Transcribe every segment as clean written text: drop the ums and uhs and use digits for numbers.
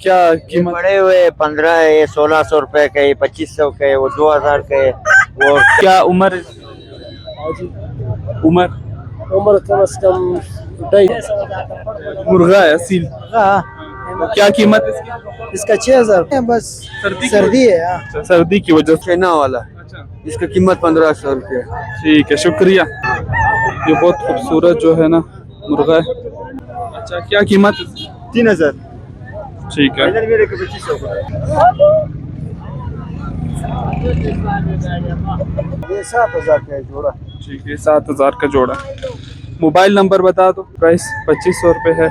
क्या कीमत? बड़े हुए 15 है, ये 1600 रुपए के, ये 2500 के, वो 2000 के। वो क्या उम्र उम्र उम्र कम से कम 2.5। मुर्गा है असील। हाँ, क्या कीमत है इसकी? इसका 6000 बस। सर्दी है। हाँ। अच्छा, सर्दी की वजह से। छेना वाला, अच्छा, इसका कीमत 1500 रुपये। ठीक है, शुक्रिया। ये बहुत खूबसूरत जो है ना मुर्गा है। अच्छा, क्या कीमत है इसकी? 3000। ठीक है। मेरे के 2500 ये 7000 का है जोड़ा। ठीक है, 7000 का जोड़ा। मोबाइल नंबर बता दो। प्राइस 2500 रुपये है।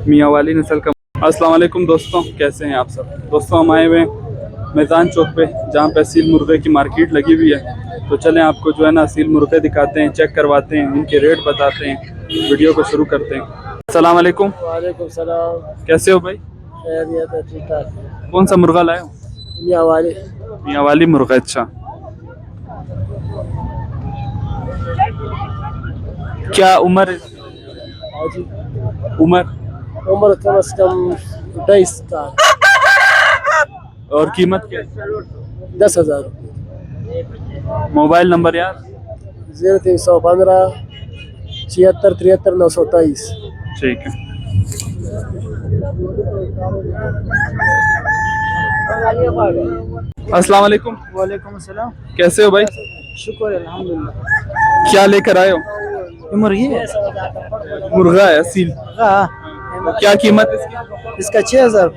मियाँ वाली नस्ल का। अस्सलाम वालेकुम दोस्तों, कैसे हैं आप सब? दोस्तों, हम आए हुए हैं मैदान चौक पे, जहाँ पे असील मुर्गे की मार्केट लगी हुई है। तो चलें आपको जो है ना असील मुर्गे दिखाते हैं, चेक करवाते हैं, इनके रेट बताते हैं। वीडियो को शुरू करते हैं। अस्सलाम वालेकुम। वालेकुम सलाम। कैसे हो भाई? खैरियत है, ठीक ठाक। कौन सा मुर्गा लाए हो? मियाँ वाली। मियाँ वाली मुर्गा। अच्छा, क्या उम्र उम्र उम्र कम से कम 22 का। और कीमत क्या है? 10,000। मोबाइल नंबर यार? 0315 76 73 923। ठीक है। अस्सलाम वालेकुम। वालेकुम सलाम। कैसे हो भाई? शुक्र है, अल्हम्दुलिल्लाह। क्या लेकर आए हो? ये मुर्गी है। मुर्गा है असील। हाँ, क्या कीमत है इसकी? इसका 6000।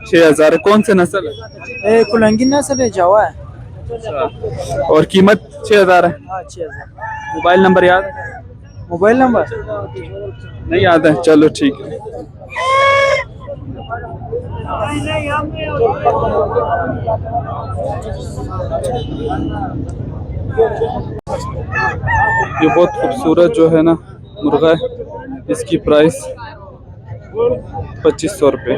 6000 है। कौन से नस्ल है? ये कुलंगी नस्ल है, जावा है। अच्छा, और कीमत 6000 है। हाँ, 6000। मोबाइल नंबर याद है? मोबाइल नंबर नहीं याद है? चलो ठीक है। ये बहुत खूबसूरत जो है ना मुर्गा है। इसकी प्राइस 2500 रुपये।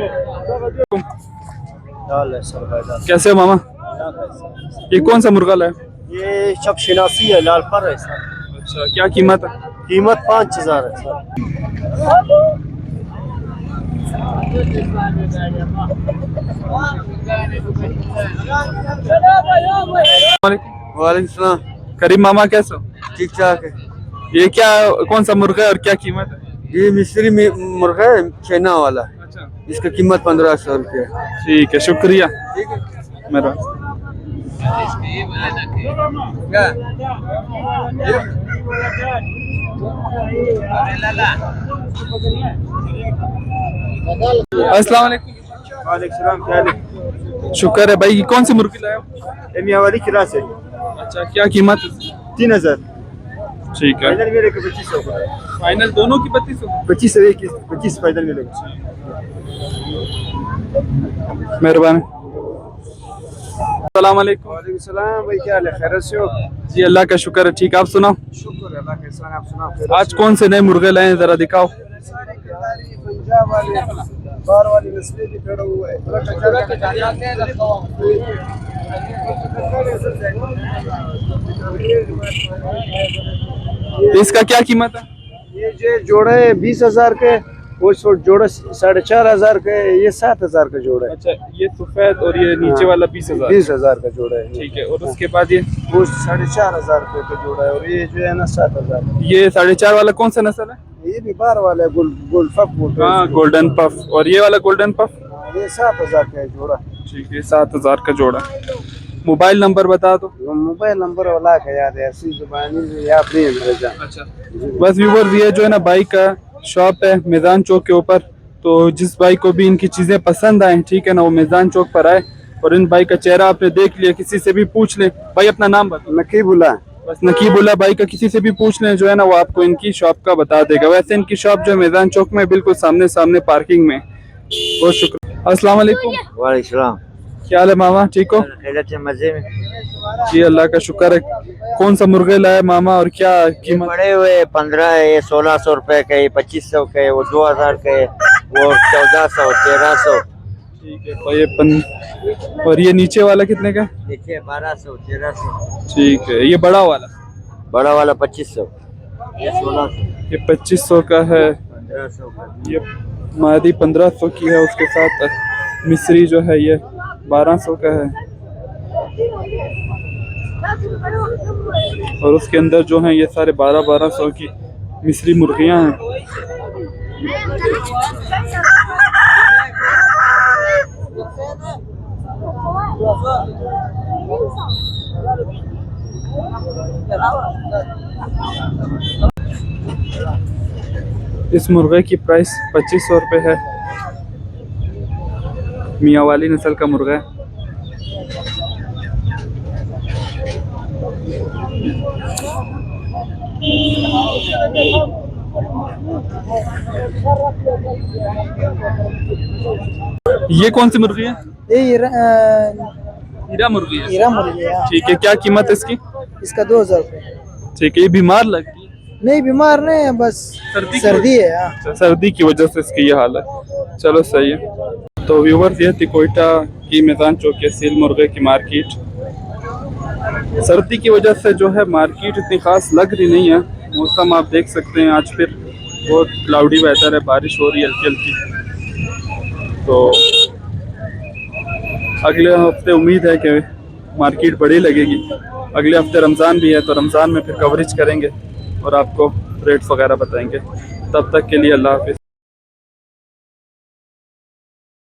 कैसे हो मामा? ये कौन सा मुर्गा लाए? ये सब शिनासी है, लाल पर है सर। अच्छा, क्या कीमत है? कीमत 5000 है सर। वालेकुम सलाम। करीम मामा, कैसे हो? ठीक ठाक है। ये क्या, कौन सा मुर्गा है और क्या कीमत है? ये मिस्री मुर्गा है, छेना वाला। अच्छा, इसका कीमत 1500 रुपये। ठीक है, शुक्रिया। ठीक है। मेरा अस्सलाम वालेकुम। वालेकुम सलाम। क्या हाल है? शुक्र है भाई। कौन सी मुर्गी लाए हो? ये मियाँ वाली क्रास है। अच्छा, क्या कीमत है? 3000। ठीक है। फाइनल मेरे के 2500 फाइनल दोनों की 2500। 25 फाइनल मिलेगा। मेहरबानी। अस्सलाम वालेकुम। वालेकुम सलाम भाई, क्या हाल है? खैर से हो? जी, अल्लाह का शुक्र है। ठीक, आप सुनाओ। शुक्र है अल्लाह का एहसान है। आप सुनाओ। आज कौन से नए मुर्गे लाए हैं, जरा दिखाओ। पंजाब वाले बार वाली नस्लें भी खड़ा हुआ है। इसका क्या कीमत है? ये जो जोड़ा है 20,000 के, वो जोड़ा 4500 के, ये 7000 का जोड़ा है। अच्छा, ये सफेद और ये नीचे वाला 20,000। 20,000 का जोड़ा है। ठीक है, और उसके बाद ये वो 4500 रुपये का जोड़ा है, और ये जो है ना 7000। ये 4.5 वाला कौन सा नस्ल है? ये भी बार वाला है, गोल्ड बोलते हैं हाँ, इसको। Golden puff. और ये वाला गोल्डन पफ? ये 7000 का है जोड़ा। ठीक है, 7000 का जोड़ा। मोबाइल नंबर बता दो। मोबाइल नंबर वाला का याद है, ऐसी जुबानी से याद नहीं है मेरे जान। अच्छा, बस व्यूअर्स, ये जो है ना बाइक का शॉप है मैदान चौक के ऊपर। तो जिस भाई को भी इनकी चीज़ें पसंद आए, ठीक है ना, वो मैदान चौक पर आए और इन भाई का चेहरा आपने देख लिया, किसी से भी पूछ ले। भाई अपना नाम बता। नकीबुल्ला। बस नकीबुल्ला भाई का किसी से भी पूछ लें जो है ना, वो आपको इनकी शॉप का बता देगा। वैसे इनकी शॉप जो है मैदान चौक में बिल्कुल सामने सामने पार्किंग में। बहुत शुक्रिया। अस्सलाम वालेकुम। वालेकुम सलाम। क्या हाल है मामा, ठीक हो? खैरियत से, मजे में। जी, अल्लाह का शुक्र है। कौन सा मुर्गे लाए मामा और क्या कीमत? बड़े हुए 15 है, ये 1600 रुपए के, ये 2500 के, वो 2000 के, वो 1400 1300। ठीक है, तो ये और ये नीचे वाला कितने का? नीचे 1200 1300। ठीक है, ये बड़ा वाला? बड़ा वाला 2500, ये 1600, ये 2500 का है। 1500 का। ये मादी 1500 की है, उसके साथ मिस्री जो है ये 1200 का है, और उसके अंदर जो हैं ये सारे 1200 की मिस्री मुर्गियां हैं। इस मुर्गे की प्राइस 2500 रुपये है। मियाँ वाली नस्ल का मुर्गा है। ये कौन सी मुर्गी है? ये हीरा मुर्गी है। हीरा मुर्गी है। ठीक है, क्या कीमत है इसकी? इसका 2000 रुपये। ठीक है, ये बीमार लगती है? नहीं, बीमार नहीं है, बस सर्दी है। अच्छा, सर्दी की वजह से इसकी ये हाल है। चलो सही है। तो व्यूवर्स, ये थी कोयटा की मैदान चौक के सील मुर्गे की मार्केट। सर्दी की वजह से जो है मार्केट इतनी खास लग रही नहीं है। मौसम आप देख सकते हैं, आज फिर बहुत क्लाउडी वेदर है, बारिश हो रही है हल्की हल्की। तो अगले हफ्ते उम्मीद है कि मार्केट बड़ी लगेगी। अगले हफ्ते रमज़ान भी है, तो रमज़ान में फिर कवरेज करेंगे और आपको रेट्स वगैरह बताएंगे। तब तक के लिए अल्लाह हाफिज़।